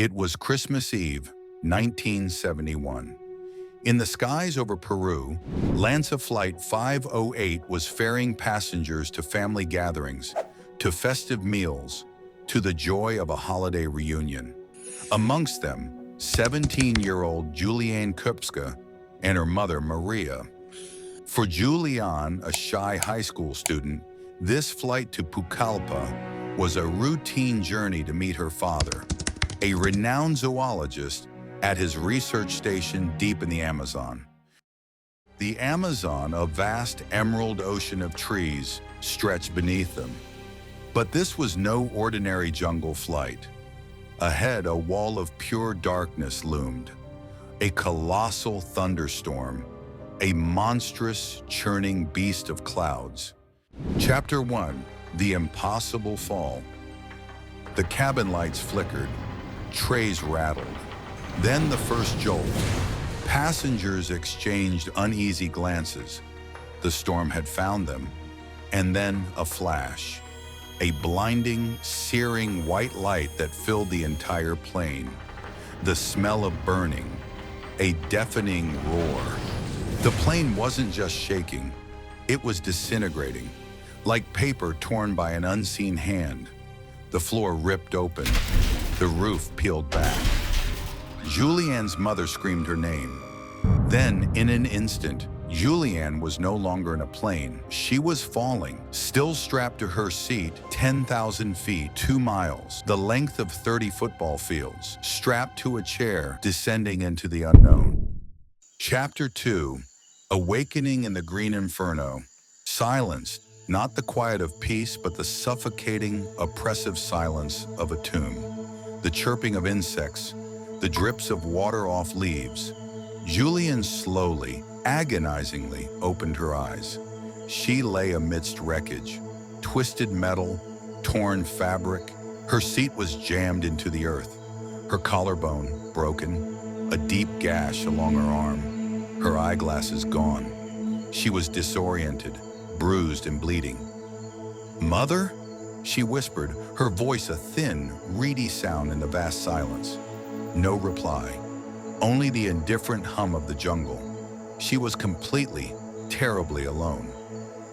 It was Christmas Eve, 1971. In the skies over Peru, Lanza Flight 508 was ferrying passengers to family gatherings, to festive meals, to the joy of a holiday reunion. Amongst them, 17-year-old Juliane Koepcke and her mother, Maria. For Juliane, a shy high school student, this flight to Pucallpa was a routine journey to meet her father, a renowned zoologist at his research station deep in the Amazon. The Amazon, a vast emerald ocean of trees, stretched beneath them. But this was no ordinary jungle flight. Ahead, a wall of pure darkness loomed, a colossal thunderstorm, a monstrous, churning beast of clouds. Chapter 1: The Impossible Fall. The cabin lights flickered, trays rattled. Then the first jolt. Passengers exchanged uneasy glances. The storm had found them. And then a flash. A blinding, searing white light that filled the entire plane. The smell of burning. A deafening roar. The plane wasn't just shaking. It was disintegrating, like paper torn by an unseen hand. The floor ripped open. The roof peeled back. Juliane's mother screamed her name. Then, in an instant, Juliane was no longer in a plane. She was falling, still strapped to her seat, 10,000 feet, 2 miles, the length of 30 football fields, strapped to a chair, descending into the unknown. Chapter 2: Awakening in the Green Inferno. Silence, not the quiet of peace, but the suffocating, oppressive silence of a tomb. The chirping of insects, the drips of water off leaves. Juliane slowly, agonizingly opened her eyes. She lay amidst wreckage, twisted metal, torn fabric. Her seat was jammed into the earth, her collarbone broken, a deep gash along her arm, her eyeglasses gone. She was disoriented, bruised and bleeding. "Mother?" she whispered, her voice a thin, reedy sound in the vast silence. No reply, only the indifferent hum of the jungle. She was completely, terribly alone.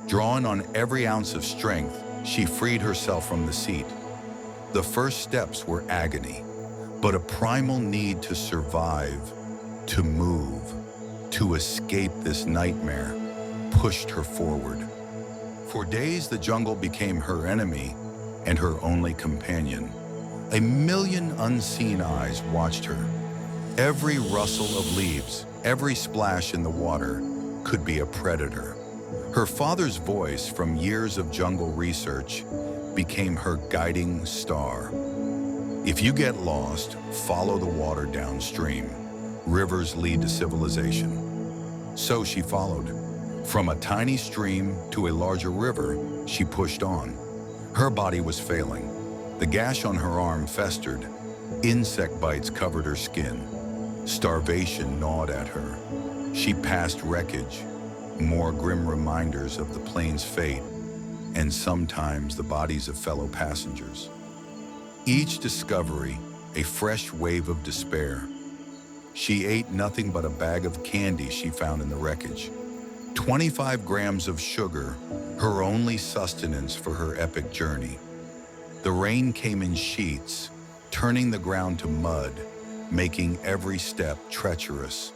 Drawn on every ounce of strength, she freed herself from the seat. The first steps were agony, but a primal need to survive, to move, to escape this nightmare, pushed her forward. For days, the jungle became her enemy and her only companion. A million unseen eyes watched her. Every rustle of leaves, every splash in the water could be a predator. Her father's voice from years of jungle research became her guiding star. "If you get lost, follow the water downstream. Rivers lead to civilization." So she followed. From a tiny stream to a larger river, she pushed on. Her body was failing. The gash on her arm festered. Insect bites covered her skin. Starvation gnawed at her. She passed wreckage, more grim reminders of the plane's fate, and sometimes the bodies of fellow passengers. Each discovery, a fresh wave of despair. She ate nothing but a bag of candy she found in the wreckage. 25 grams of sugar, her only sustenance for her epic journey. The rain came in sheets, turning the ground to mud, making every step treacherous.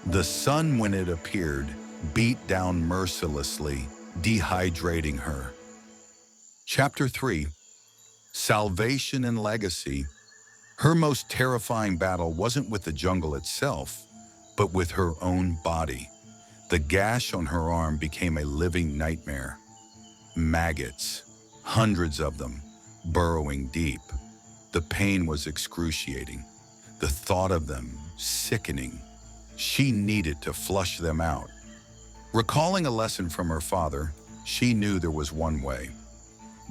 The sun, when it appeared, beat down mercilessly, dehydrating her. Chapter 3: Salvation and Legacy. Her most terrifying battle wasn't with the jungle itself, but with her own body. The gash on her arm became a living nightmare. Maggots, hundreds of them, burrowing deep. The pain was excruciating. The thought of them, sickening. She needed to flush them out. Recalling a lesson from her father, she knew there was one way.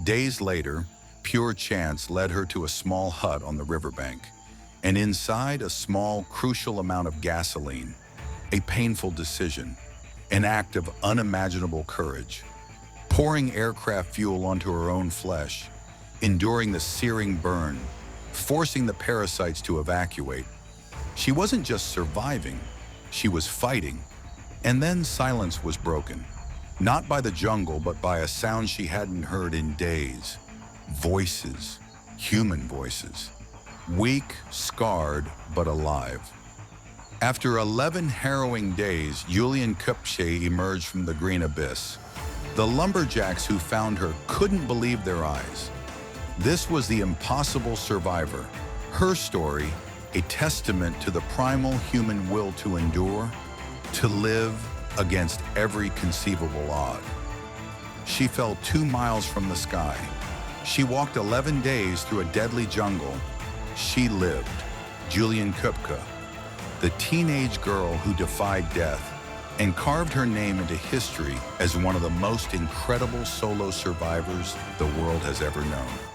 Days later, pure chance led her to a small hut on the riverbank, and inside a small, crucial amount of gasoline. A painful decision, an act of unimaginable courage. Pouring aircraft fuel onto her own flesh, enduring the searing burn, forcing the parasites to evacuate. She wasn't just surviving, she was fighting. And then silence was broken. Not by the jungle, but by a sound she hadn't heard in days. Voices, human voices. Weak, scarred, but alive. After 11 harrowing days, Juliane Koepcke emerged from the green abyss. The lumberjacks who found her couldn't believe their eyes. This was the impossible survivor. Her story, a testament to the primal human will to endure, to live against every conceivable odd. She fell 2 miles from the sky. She walked 11 days through a deadly jungle. She lived. Juliane Koepcke, the teenage girl who defied death and carved her name into history as one of the most incredible solo survivors the world has ever known.